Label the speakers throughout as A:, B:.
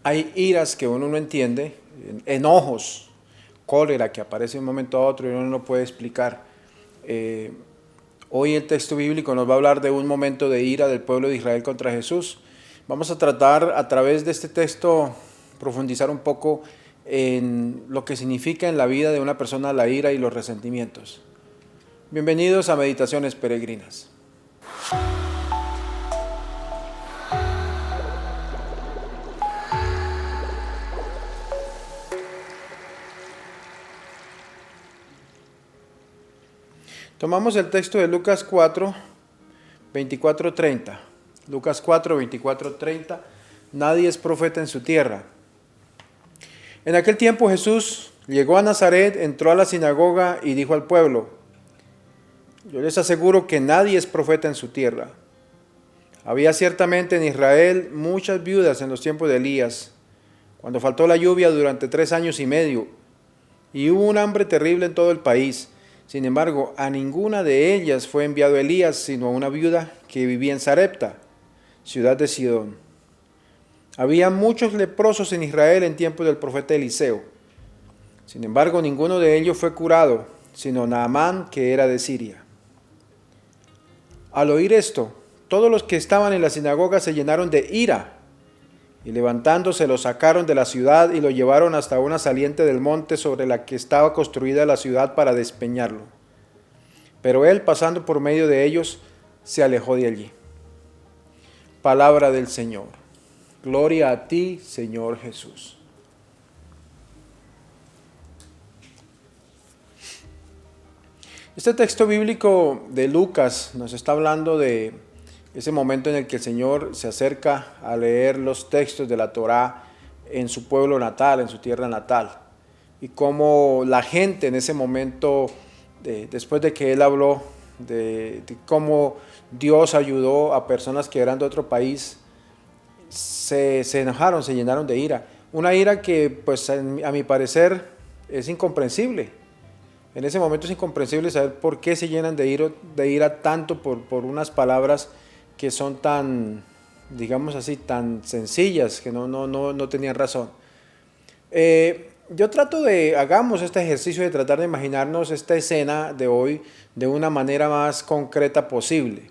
A: Hay iras que uno no entiende, enojos, cólera que aparece de un momento a otro y uno no puede explicar. Hoy el texto bíblico nos va a hablar de un momento de ira del pueblo de Israel contra Jesús. Vamos a tratar a través de este texto profundizar un poco en lo que significa en la vida de una persona la ira y los resentimientos. Bienvenidos a Meditaciones Peregrinas. Tomamos el texto de Lucas 4, 24, 30. Lucas 4, 24, 30. Nadie es profeta en su tierra. En aquel tiempo Jesús llegó a Nazaret, entró a la sinagoga y dijo al pueblo: yo les aseguro que nadie es profeta en su tierra. Había ciertamente en Israel muchas viudas en los tiempos de Elías, cuando faltó la lluvia durante 3 años y medio, y hubo un hambre terrible en todo el país. Sin embargo, a ninguna de ellas fue enviado Elías, sino a una viuda que vivía en Sarepta, ciudad de Sidón. Había muchos leprosos en Israel en tiempo del profeta Eliseo. Sin embargo, ninguno de ellos fue curado, sino Naamán, que era de Siria. Al oír esto, todos los que estaban en la sinagoga se llenaron de ira, y levantándose lo sacaron de la ciudad y lo llevaron hasta una saliente del monte sobre la que estaba construida la ciudad para despeñarlo. Pero él, pasando por medio de ellos, se alejó de allí. Palabra del Señor. Gloria a ti, Señor Jesús. Este texto bíblico de Lucas nos está hablando de ese momento en el que el Señor se acerca a leer los textos de la Torá en su pueblo natal, en su tierra natal. Y cómo la gente en ese momento, después de que Él habló de cómo Dios ayudó a personas que eran de otro país, se enojaron, se llenaron de ira. Una ira que, pues, a mi parecer, es incomprensible. En ese momento es incomprensible saber por qué se llenan de ira tanto por unas palabras que son tan, digamos así, tan sencillas, que no tenían razón. Hagamos este ejercicio de tratar de imaginarnos esta escena de hoy de una manera más concreta posible.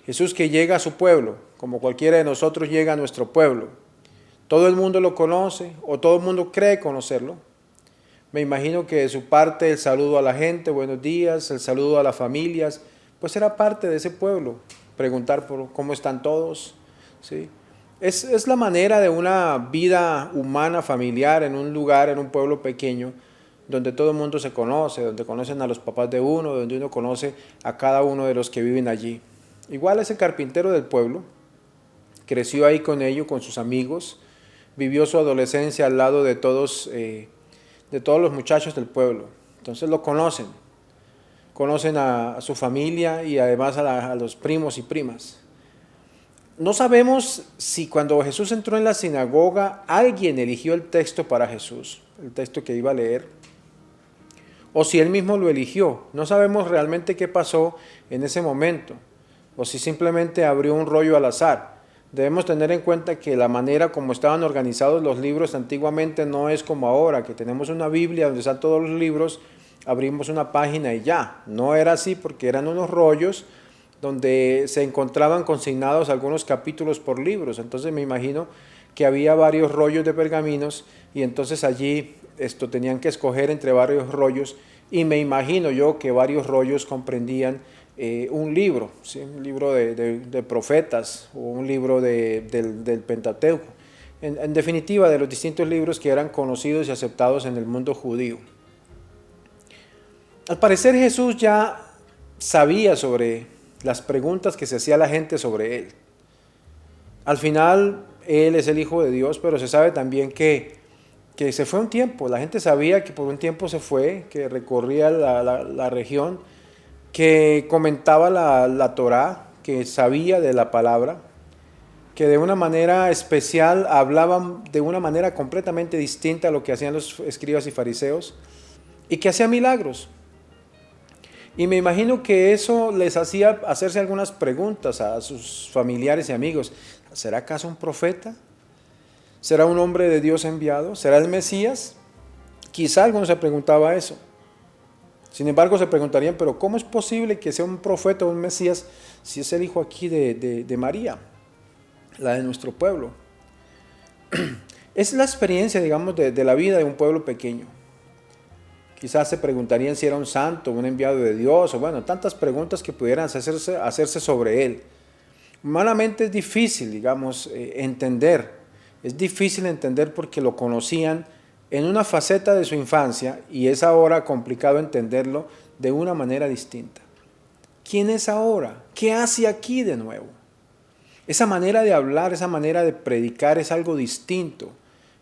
A: Jesús que llega a su pueblo, como cualquiera de nosotros llega a nuestro pueblo. Todo el mundo lo conoce, o todo el mundo cree conocerlo. Me imagino que de su parte el saludo a la gente, buenos días, el saludo a las familias, pues era parte de ese pueblo. Preguntar por cómo están todos, ¿sí? Es la manera de una vida humana, familiar, en un lugar, en un pueblo pequeño, donde todo el mundo se conoce, donde conocen a los papás de uno, donde uno conoce a cada uno de los que viven allí. Igual ese carpintero del pueblo, creció ahí con ellos, con sus amigos, vivió su adolescencia al lado de todos los muchachos del pueblo. Entonces lo conocen a su familia y además a los primos y primas. No sabemos si cuando Jesús entró en la sinagoga alguien eligió el texto para Jesús, el texto que iba a leer, o si él mismo lo eligió. No sabemos realmente qué pasó en ese momento, o si simplemente abrió un rollo al azar. Debemos tener en cuenta que la manera como estaban organizados los libros antiguamente no es como ahora, que tenemos una Biblia donde están todos los libros, abrimos una página y ya. No era así, porque eran unos rollos donde se encontraban consignados algunos capítulos por libros. Entonces me imagino que había varios rollos de pergaminos y entonces allí tenían que escoger entre varios rollos, y me imagino yo que varios rollos comprendían un libro, ¿sí? Un libro de profetas o un libro del Pentateuco. En definitiva, de los distintos libros que eran conocidos y aceptados en el mundo judío. Al parecer Jesús ya sabía sobre las preguntas que se hacía la gente sobre él. Al final, él es el Hijo de Dios, pero se sabe también que se fue un tiempo. La gente sabía que por un tiempo se fue, que recorría la región, que comentaba la Torá, que sabía de la palabra, que de una manera especial hablaban de una manera completamente distinta a lo que hacían los escribas y fariseos, y que hacía milagros. Y me imagino que eso les hacía hacerse algunas preguntas a sus familiares y amigos. ¿Será acaso un profeta? ¿Será un hombre de Dios enviado? ¿Será el Mesías? Quizá alguno se preguntaba eso. Sin embargo, se preguntarían, pero ¿cómo es posible que sea un profeta o un Mesías si es el hijo aquí de María, la de nuestro pueblo? Es la experiencia, digamos, de la vida de un pueblo pequeño. Quizás se preguntarían si era un santo, un enviado de Dios, o bueno, tantas preguntas que pudieran hacerse sobre él. Humanamente es difícil, digamos, entender. Es difícil entender porque lo conocían en una faceta de su infancia y es ahora complicado entenderlo de una manera distinta. ¿Quién es ahora? ¿Qué hace aquí de nuevo? Esa manera de hablar, esa manera de predicar es algo distinto.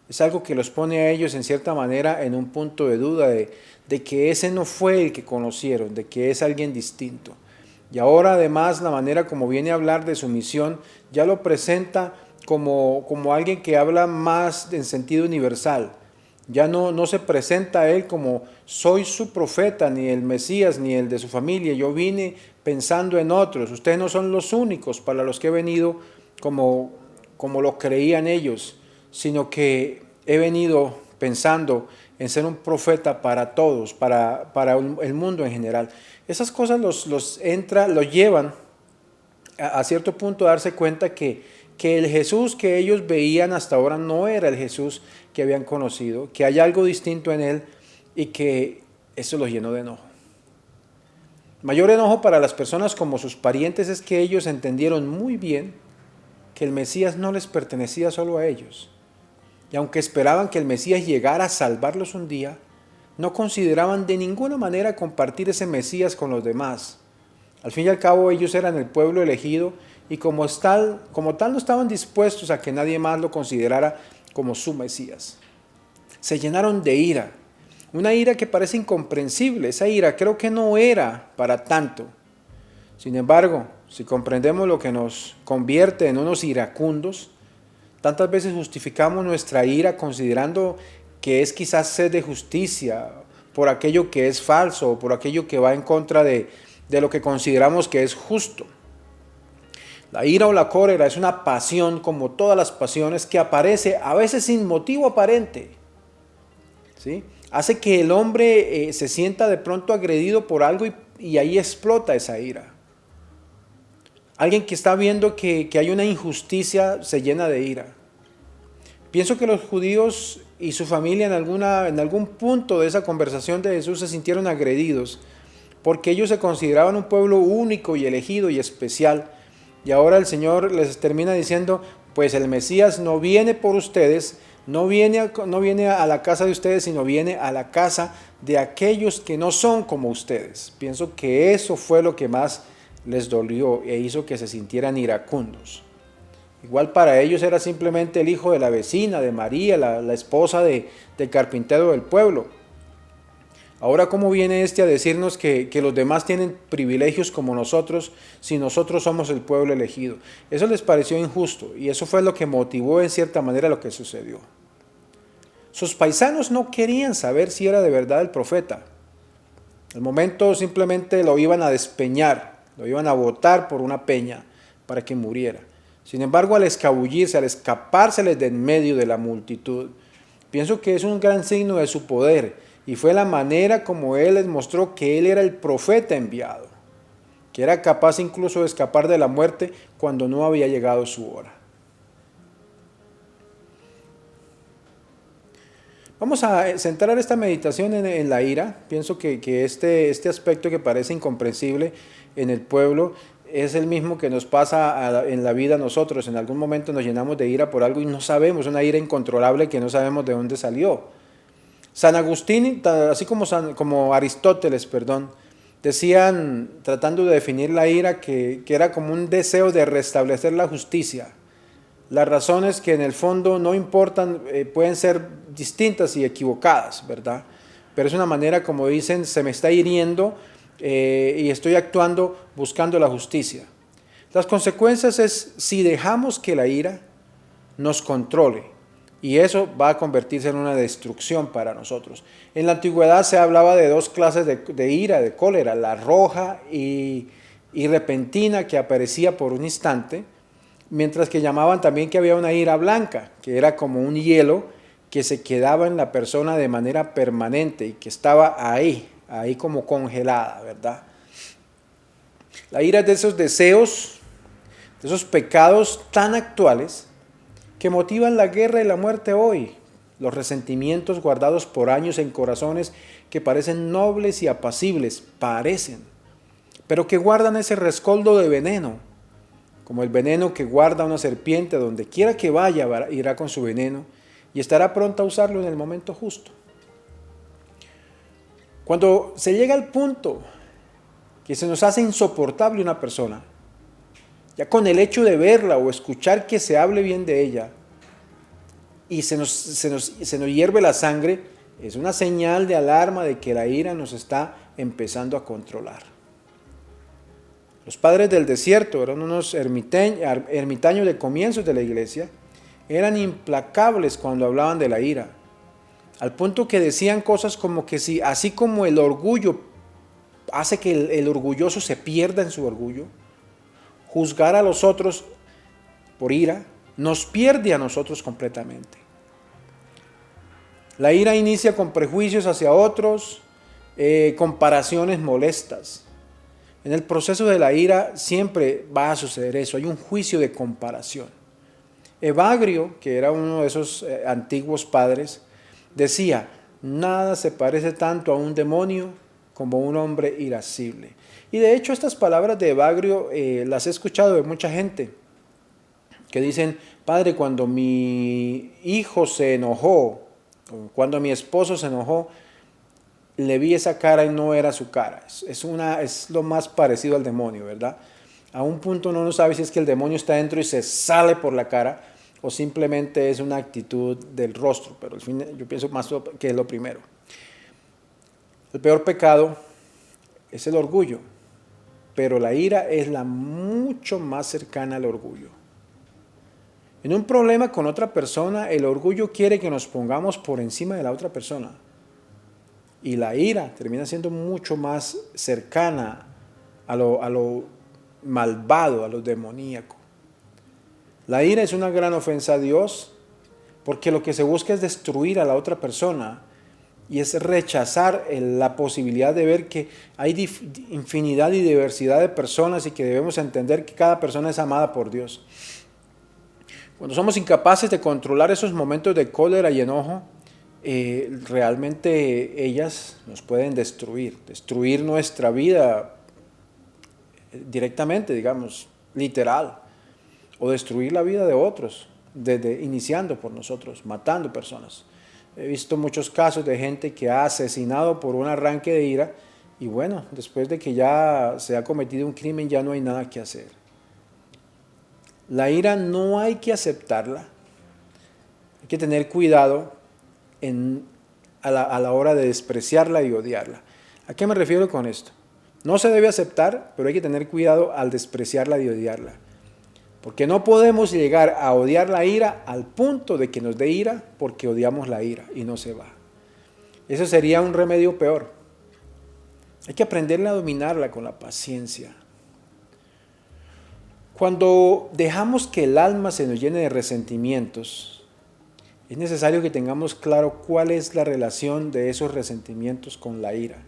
A: Es algo que los pone a ellos en cierta manera en un punto de duda de que ese no fue el que conocieron, de que es alguien distinto. Y ahora además la manera como viene a hablar de su misión ya lo presenta como alguien que habla más en sentido universal. Ya no se presenta a él como soy su profeta, ni el Mesías, ni el de su familia. Yo vine pensando en otros. Ustedes no son los únicos para los que he venido como lo creían ellos, sino que he venido pensando en ser un profeta para todos, para el mundo en general. Esas cosas los llevan a cierto punto a darse cuenta que el Jesús que ellos veían hasta ahora no era el Jesús que habían conocido, que hay algo distinto en él y que eso los llenó de enojo. Mayor enojo para las personas como sus parientes es que ellos entendieron muy bien que el Mesías no les pertenecía solo a ellos. Y aunque esperaban que el Mesías llegara a salvarlos un día, no consideraban de ninguna manera compartir ese Mesías con los demás. Al fin y al cabo ellos eran el pueblo elegido y como tal no estaban dispuestos a que nadie más lo considerara como su Mesías. Se llenaron de ira, una ira que parece incomprensible. Esa ira creo que no era para tanto. Sin embargo, si comprendemos lo que nos convierte en unos iracundos, tantas veces justificamos nuestra ira considerando que es quizás sed de justicia por aquello que es falso o por aquello que va en contra de lo que consideramos que es justo. La ira o la cólera es una pasión como todas las pasiones que aparece a veces sin motivo aparente. ¿Sí? Hace que el hombre se sienta de pronto agredido por algo y ahí explota esa ira. Alguien que está viendo que hay una injusticia se llena de ira. Pienso que los judíos y su familia en algún punto de esa conversación de Jesús se sintieron agredidos porque ellos se consideraban un pueblo único y elegido y especial. Y ahora el Señor les termina diciendo, pues el Mesías no viene por ustedes, no viene a la casa de ustedes, sino viene a la casa de aquellos que no son como ustedes. Pienso que eso fue lo que más les dolió e hizo que se sintieran iracundos. Igual para ellos era simplemente el hijo de la vecina, de María, la esposa del carpintero del pueblo. Ahora, ¿cómo viene a decirnos que los demás tienen privilegios como nosotros si nosotros somos el pueblo elegido? Eso les pareció injusto y eso fue lo que motivó en cierta manera lo que sucedió. Sus paisanos no querían saber si era de verdad el profeta. Al momento simplemente lo iban a despeñar, lo iban a botar por una peña para que muriera. Sin embargo, al escabullirse, al escapárseles de en medio de la multitud, pienso que es un gran signo de su poder. Y fue la manera como él les mostró que él era el profeta enviado, que era capaz incluso de escapar de la muerte cuando no había llegado su hora. Vamos a centrar esta meditación en la ira. Pienso que este aspecto que parece incomprensible en el pueblo es el mismo que nos pasa en la vida a nosotros. En algún momento nos llenamos de ira por algo y no sabemos, una ira incontrolable que no sabemos de dónde salió. San Agustín, así como Aristóteles, decían, tratando de definir la ira, que era como un deseo de restablecer la justicia. Las razones que en el fondo no importan, pueden ser distintas y equivocadas, ¿verdad? Pero es una manera, como dicen, se me está hiriendo y estoy actuando buscando la justicia. Las consecuencias es si dejamos que la ira nos controle. Y eso va a convertirse en una destrucción para nosotros. En la antigüedad se hablaba de dos clases de ira, de cólera, la roja y repentina que aparecía por un instante, mientras que llamaban también que había una ira blanca, que era como un hielo que se quedaba en la persona de manera permanente y que estaba ahí como congelada, ¿verdad? La ira es de esos deseos, de esos pecados tan actuales que motivan la guerra y la muerte hoy, los resentimientos guardados por años en corazones que parecen nobles y apacibles, pero que guardan ese rescoldo de veneno, como el veneno que guarda una serpiente, donde quiera que vaya irá con su veneno y estará pronta a usarlo en el momento justo. Cuando se llega al punto que se nos hace insoportable una persona, ya con el hecho de verla o escuchar que se hable bien de ella, y se nos hierve la sangre, es una señal de alarma de que la ira nos está empezando a controlar. Los padres del desierto eran unos ermitaños de comienzos de la iglesia, eran implacables cuando hablaban de la ira, al punto que decían cosas como que si, así como el orgullo hace que el orgulloso se pierda en su orgullo, juzgar a los otros por ira nos pierde a nosotros completamente. La ira inicia con prejuicios hacia otros, comparaciones molestas. En el proceso de la ira siempre va a suceder eso, hay un juicio de comparación. Evagrio, que era uno de esos antiguos padres, decía: nada se parece tanto a un demonio como un hombre irascible. Y de hecho estas palabras de Evagrio las he escuchado de mucha gente, que dicen: padre, cuando mi hijo se enojó, o cuando mi esposo se enojó, le vi esa cara y no era su cara. Es lo más parecido al demonio, ¿verdad? A un punto uno no sabe si es que el demonio está dentro y se sale por la cara, o simplemente es una actitud del rostro, pero al fin yo pienso más que es lo primero. El peor pecado es el orgullo, pero la ira es la mucho más cercana al orgullo. En un problema con otra persona, el orgullo quiere que nos pongamos por encima de la otra persona. Y la ira termina siendo mucho más cercana a lo malvado, a lo demoníaco. La ira es una gran ofensa a Dios, porque lo que se busca es destruir a la otra persona y es rechazar la posibilidad de ver que hay infinidad y diversidad de personas y que debemos entender que cada persona es amada por Dios. Cuando somos incapaces de controlar esos momentos de cólera y enojo, realmente ellas nos pueden destruir nuestra vida directamente, digamos, literal, o destruir la vida de otros, iniciando por nosotros, matando personas. He visto muchos casos de gente que ha asesinado por un arranque de ira y bueno, después de que ya se ha cometido un crimen ya no hay nada que hacer. La ira no hay que aceptarla, hay que tener cuidado a la hora de despreciarla y odiarla. ¿A qué me refiero con esto? No se debe aceptar, pero hay que tener cuidado al despreciarla y odiarla. Porque no podemos llegar a odiar la ira al punto de que nos dé ira porque odiamos la ira y no se va. Eso sería un remedio peor. Hay que aprenderla a dominarla con la paciencia. Cuando dejamos que el alma se nos llene de resentimientos, es necesario que tengamos claro cuál es la relación de esos resentimientos con la ira.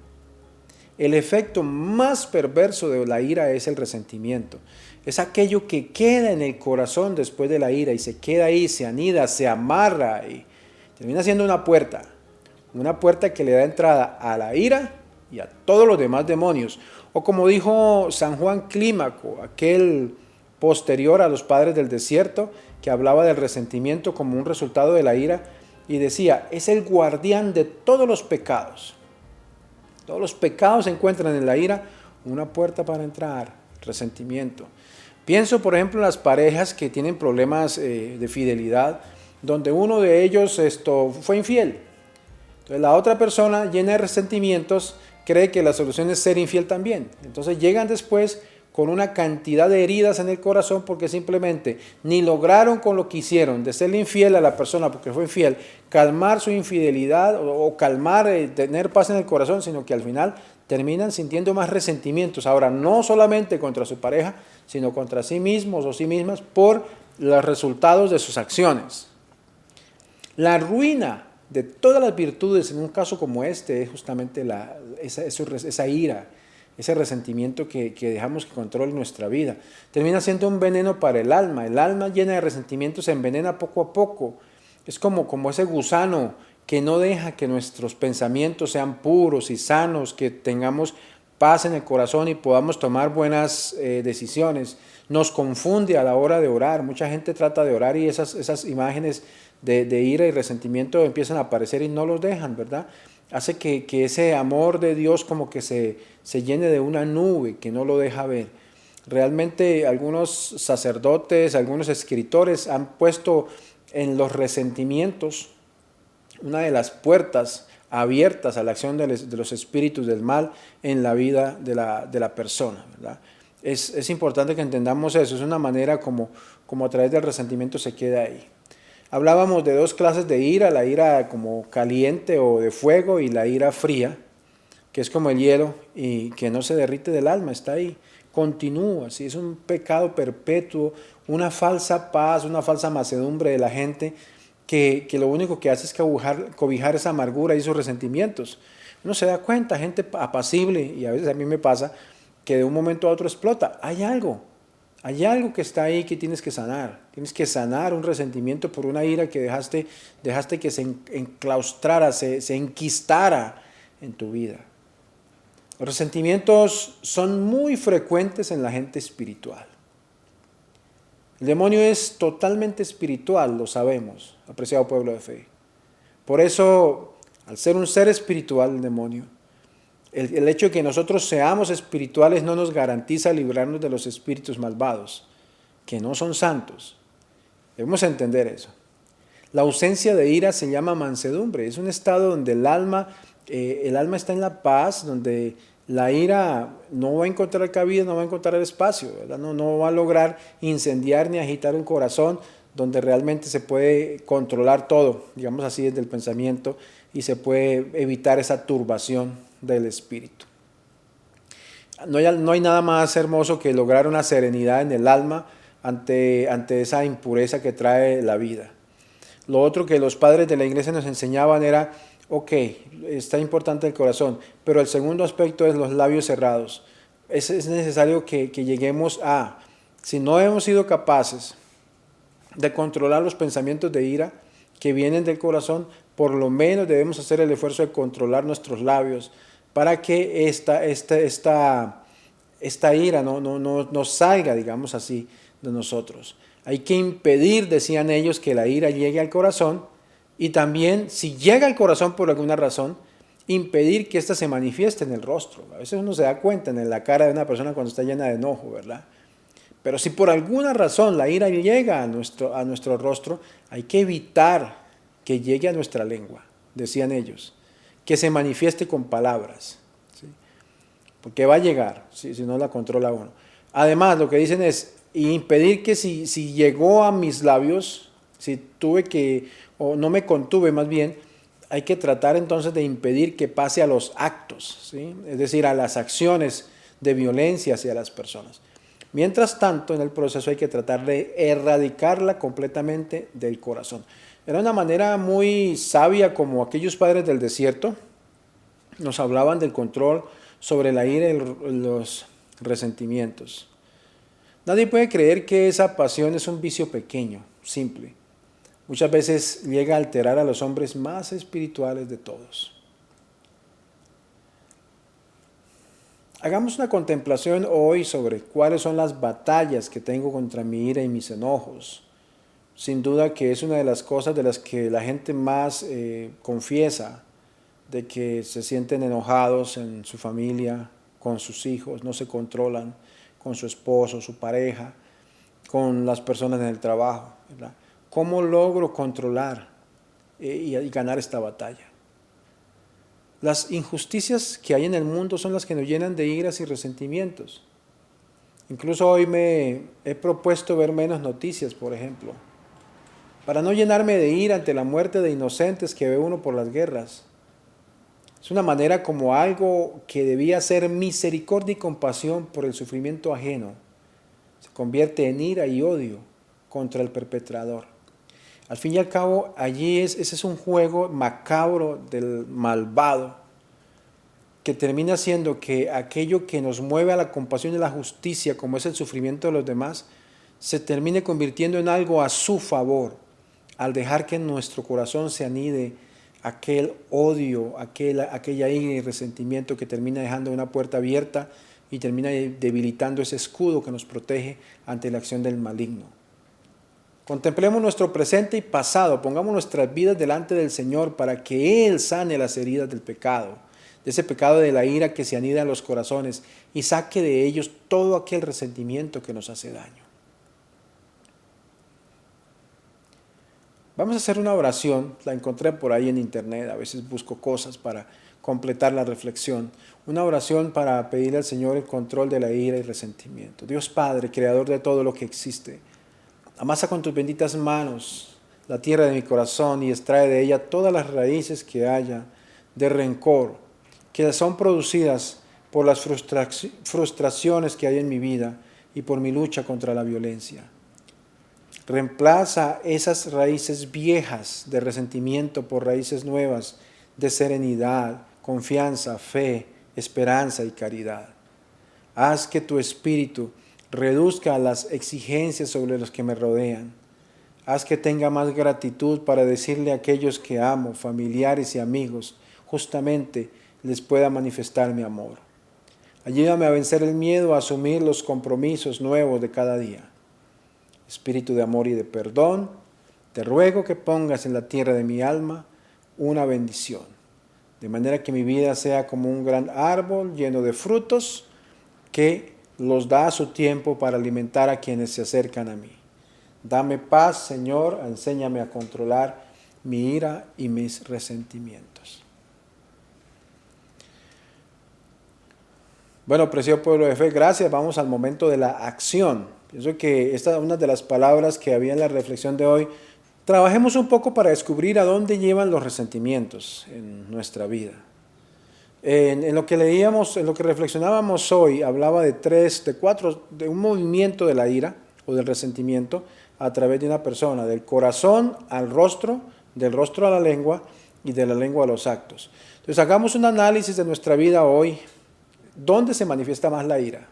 A: El efecto más perverso de la ira es el resentimiento. Es aquello que queda en el corazón después de la ira y se queda ahí, se anida, se amarra y termina siendo una puerta que le da entrada a la ira y a todos los demás demonios. O como dijo San Juan Clímaco, aquel posterior a los padres del desierto, que hablaba del resentimiento como un resultado de la ira y decía: es el guardián de todos los pecados. Todos los pecados encuentran en la ira una puerta para entrar, resentimiento. Pienso, por ejemplo, en las parejas que tienen problemas de fidelidad, donde uno de ellos fue infiel. Entonces la otra persona, llena de resentimientos, cree que la solución es ser infiel también. Entonces llegan después con una cantidad de heridas en el corazón porque simplemente ni lograron con lo que hicieron de serle infiel a la persona porque fue infiel, calmar su infidelidad o calmar, tener paz en el corazón, sino que al final terminan sintiendo más resentimientos. Ahora, no solamente contra su pareja, sino contra sí mismos o sí mismas por los resultados de sus acciones. La ruina de todas las virtudes en un caso como este es justamente esa ira, ese resentimiento que dejamos que controle nuestra vida. Termina siendo un veneno para el alma. El alma llena de resentimientos se envenena poco a poco. Es como ese gusano que no deja que nuestros pensamientos sean puros y sanos, que tengamos paz en el corazón y podamos tomar buenas decisiones. Nos confunde a la hora de orar. Mucha gente trata de orar y esas imágenes de ira y resentimiento empiezan a aparecer y no los dejan, ¿verdad? Hace que ese amor de Dios como que se llene de una nube que no lo deja ver. Realmente algunos sacerdotes, algunos escritores han puesto en los resentimientos una de las puertas abiertas a la acción de los espíritus del mal en la vida de la persona, ¿verdad? Es importante que entendamos eso, es una manera como a través del resentimiento se queda ahí. Hablábamos de dos clases de ira, la ira como caliente o de fuego y la ira fría, que es como el hielo y que no se derrite del alma, está ahí, continúa, ¿sí? Es un pecado perpetuo, una falsa paz, una falsa mansedumbre de la gente que lo único que hace es cobijar esa amargura y esos resentimientos. Uno se da cuenta, gente apacible, y a veces a mí me pasa, que de un momento a otro explota. Hay algo que está ahí que tienes que sanar. Tienes que sanar un resentimiento por una ira que dejaste que se enclaustrara, se enquistara en tu vida. Los resentimientos son muy frecuentes en la gente espiritual. El demonio es totalmente espiritual, lo sabemos, apreciado pueblo de fe. Por eso, al ser un ser espiritual, el demonio, el hecho de que nosotros seamos espirituales no nos garantiza librarnos de los espíritus malvados, que no son santos. Debemos entender eso. La ausencia de ira se llama mansedumbre. Es un estado donde el alma está en la paz, donde la ira no va a encontrar cabida, no va a encontrar espacio, ¿verdad? No va a lograr incendiar ni agitar un corazón, donde realmente se puede controlar todo, digamos así, desde el pensamiento, y se puede evitar esa turbación del espíritu. No hay nada más hermoso que lograr una serenidad en el alma ante esa impureza que trae la vida. Lo otro que los padres de la iglesia nos enseñaban era, ok, está importante el corazón, pero el segundo aspecto es los labios cerrados. Es necesario que lleguemos a, si no hemos sido capaces de controlar los pensamientos de ira que vienen del corazón, por lo menos debemos hacer el esfuerzo de controlar nuestros labios para que esta ira no salga, digamos así, de nosotros. Hay que impedir, decían ellos, que la ira llegue al corazón, y también, si llega al corazón por alguna razón, impedir que ésta se manifieste en el rostro. A veces uno se da cuenta en la cara de una persona cuando está llena de enojo, ¿verdad? Pero si por alguna razón la ira llega a nuestro rostro, hay que evitar que llegue a nuestra lengua, decían ellos, que se manifieste con palabras, ¿sí? Porque va a llegar, si no la controla uno. Además, lo que dicen es impedir que si llegó a mis labios, si o no me contuve más bien, hay que tratar entonces de impedir que pase a los actos, ¿sí? Es decir, a las acciones de violencia hacia las personas. Mientras tanto, en el proceso hay que tratar de erradicarla completamente del corazón. Era una manera muy sabia, como aquellos padres del desierto nos hablaban del control sobre la ira y los resentimientos. Nadie puede creer que esa pasión es un vicio pequeño, simple. Muchas veces llega a alterar a los hombres más espirituales de todos. Hagamos una contemplación hoy sobre cuáles son las batallas que tengo contra mi ira y mis enojos. Sin duda que es una de las cosas de las que la gente más confiesa, de que se sienten enojados en su familia, con sus hijos, no se controlan, con su esposo, su pareja, con las personas en el trabajo, ¿verdad? ¿Cómo logro controlar y ganar esta batalla? Las injusticias que hay en el mundo son las que nos llenan de iras y resentimientos. Incluso hoy me he propuesto ver menos noticias, por ejemplo, para no llenarme de ira ante la muerte de inocentes que ve uno por las guerras. Es una manera como algo que debía ser misericordia y compasión por el sufrimiento ajeno. Se convierte en ira y odio contra el perpetrador. Al fin y al cabo, ese es un juego macabro del malvado, que termina siendo que aquello que nos mueve a la compasión y la justicia, como es el sufrimiento de los demás, se termine convirtiendo en algo a su favor, al dejar que en nuestro corazón se anide aquel odio, aquella ira y resentimiento que termina dejando una puerta abierta y termina debilitando ese escudo que nos protege ante la acción del maligno. Contemplemos nuestro presente y pasado, pongamos nuestras vidas delante del Señor para que Él sane las heridas del pecado, de ese pecado de la ira que se anida en los corazones y saque de ellos todo aquel resentimiento que nos hace daño. Vamos a hacer una oración, la encontré por ahí en internet, a veces busco cosas para completar la reflexión. Una oración para pedirle al Señor el control de la ira y resentimiento. Dios Padre, creador de todo lo que existe, amasa con tus benditas manos la tierra de mi corazón y extrae de ella todas las raíces que haya de rencor, que son producidas por las frustraciones que hay en mi vida y por mi lucha contra la violencia. Reemplaza esas raíces viejas de resentimiento por raíces nuevas de serenidad, confianza, fe, esperanza y caridad. Haz que tu espíritu reduzca las exigencias sobre los que me rodean. Haz que tenga más gratitud para decirle a aquellos que amo, familiares y amigos, justamente les pueda manifestar mi amor. Ayúdame a vencer el miedo, a asumir los compromisos nuevos de cada día. Espíritu de amor y de perdón, te ruego que pongas en la tierra de mi alma una bendición, de manera que mi vida sea como un gran árbol lleno de frutos que los da a su tiempo para alimentar a quienes se acercan a mí. Dame paz, Señor, enséñame a controlar mi ira y mis resentimientos. Bueno, precioso pueblo de fe, gracias. Vamos al momento de la acción. Pienso que esta es una de las palabras que había en la reflexión de hoy. Trabajemos un poco para descubrir a dónde llevan los resentimientos en nuestra vida. En lo que leíamos, en lo que reflexionábamos hoy, hablaba de un movimiento de la ira o del resentimiento a través de una persona, del corazón al rostro, del rostro a la lengua y de la lengua a los actos. Entonces hagamos un análisis de nuestra vida hoy. ¿Dónde se manifiesta más la ira?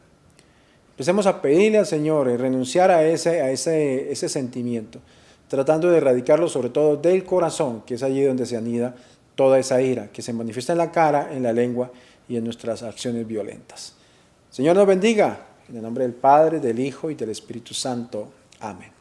A: Empecemos a pedirle al Señor y renunciar a ese sentimiento, tratando de erradicarlo sobre todo del corazón, que es allí donde se anida toda esa ira, que se manifiesta en la cara, en la lengua y en nuestras acciones violentas. Señor nos bendiga, en el nombre del Padre, del Hijo y del Espíritu Santo. Amén.